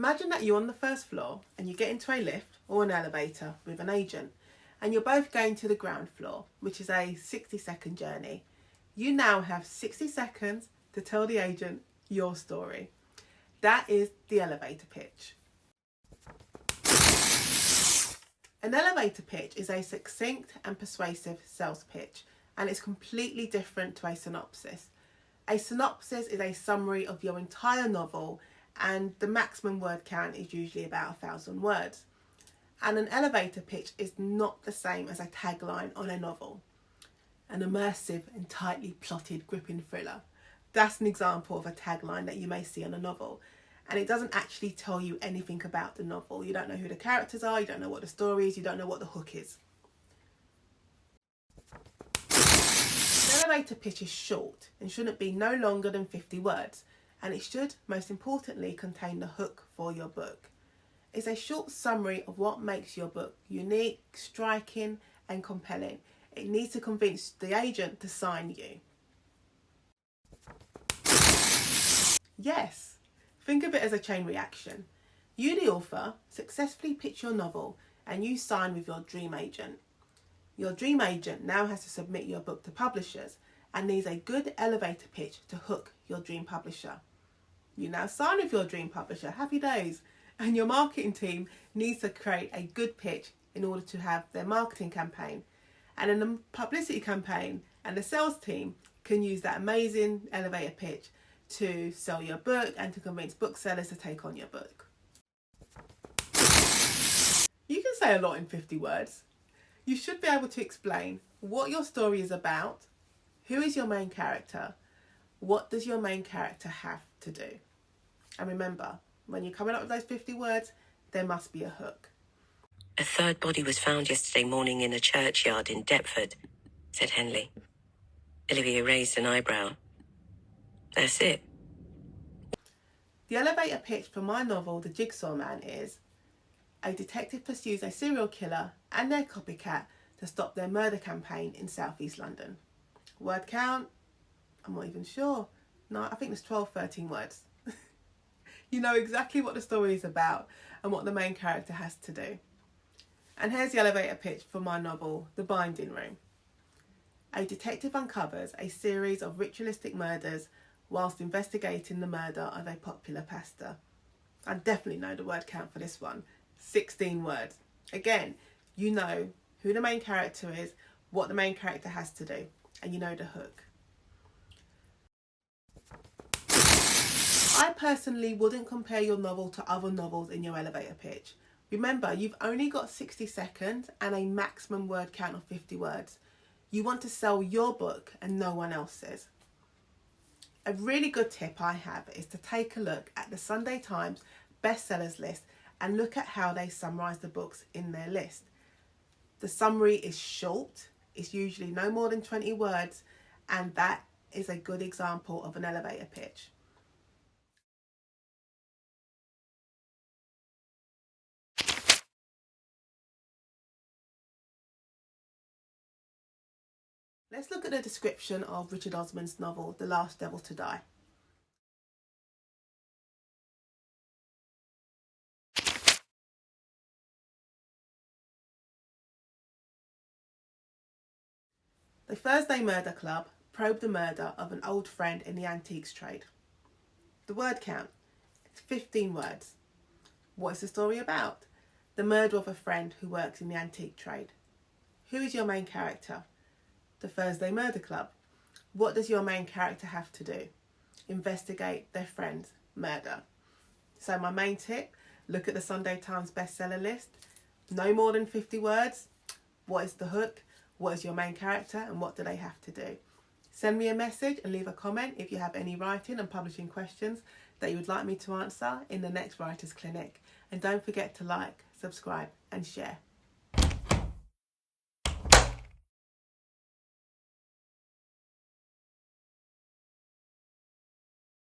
Imagine that you're on the first floor and you get into a lift or an elevator with an agent, and you're both going to the ground floor, which is a 60-second journey. You now have 60 seconds to tell the agent your story. That is the elevator pitch. An elevator pitch is a succinct and persuasive sales pitch, and it's completely different to a synopsis. A synopsis is a summary of your entire novel, and the maximum word count is usually about 1,000 words. And an elevator pitch is not the same as a tagline on a novel. An immersive and tightly plotted gripping thriller. That's an example of a tagline that you may see on a novel. And it doesn't actually tell you anything about the novel. You don't know who the characters are, you don't know what the story is, you don't know what the hook is. An elevator pitch is short and shouldn't be no longer than 50 words. And it should, most importantly, contain the hook for your book. It's a short summary of what makes your book unique, striking and compelling. It needs to convince the agent to sign you. Yes, think of it as a chain reaction. You, the author, successfully pitch your novel and you sign with your dream agent. Your dream agent now has to submit your book to publishers and needs a good elevator pitch to hook your dream publisher. You now sign with your dream publisher, happy days, and your marketing team needs to create a good pitch in order to have their marketing campaign. And then the publicity campaign and the sales team can use that amazing elevator pitch to sell your book and to convince booksellers to take on your book. You can say a lot in 50 words. You should be able to explain what your story is about, who is your main character, what does your main character have to do. And remember, when you're coming up with those 50 words, there must be a hook. A third body was found yesterday morning in a churchyard in Deptford, said Henley. Olivia raised an eyebrow. That's it. The elevator pitch for my novel, The Jigsaw Man, is: a detective pursues a serial killer and their copycat to stop their murder campaign in southeast London. Word count? I'm not even sure. No, I think there's 12, 13 words. You know exactly what the story is about and what the main character has to do. And here's the elevator pitch for my novel, The Binding Room. A detective uncovers a series of ritualistic murders whilst investigating the murder of a popular pastor. I definitely know the word count for this one. 16 words. Again, you know who the main character is, what the main character has to do, and you know the hook. I personally wouldn't compare your novel to other novels in your elevator pitch. Remember, you've only got 60 seconds and a maximum word count of 50 words. You want to sell your book and no one else's. A really good tip I have is to take a look at the Sunday Times bestsellers list and look at how they summarise the books in their list. The summary is short, it's usually no more than 20 words, and that is a good example of an elevator pitch. Let's look at the description of Richard Osman's novel, The Last Devil to Die. The Thursday Murder Club probed the murder of an old friend in the antiques trade. The word count, it's 15 words. What is the story about? The murder of a friend who works in the antique trade. Who is your main character? The Thursday Murder Club. What does your main character have to do? Investigate their friend's murder. So my main tip, look at the Sunday Times bestseller list. No more than 50 words. What is the hook? What is your main character and what do they have to do? Send me a message and leave a comment if you have any writing and publishing questions that you would like me to answer in the next Writers Clinic. And don't forget to like, subscribe and share.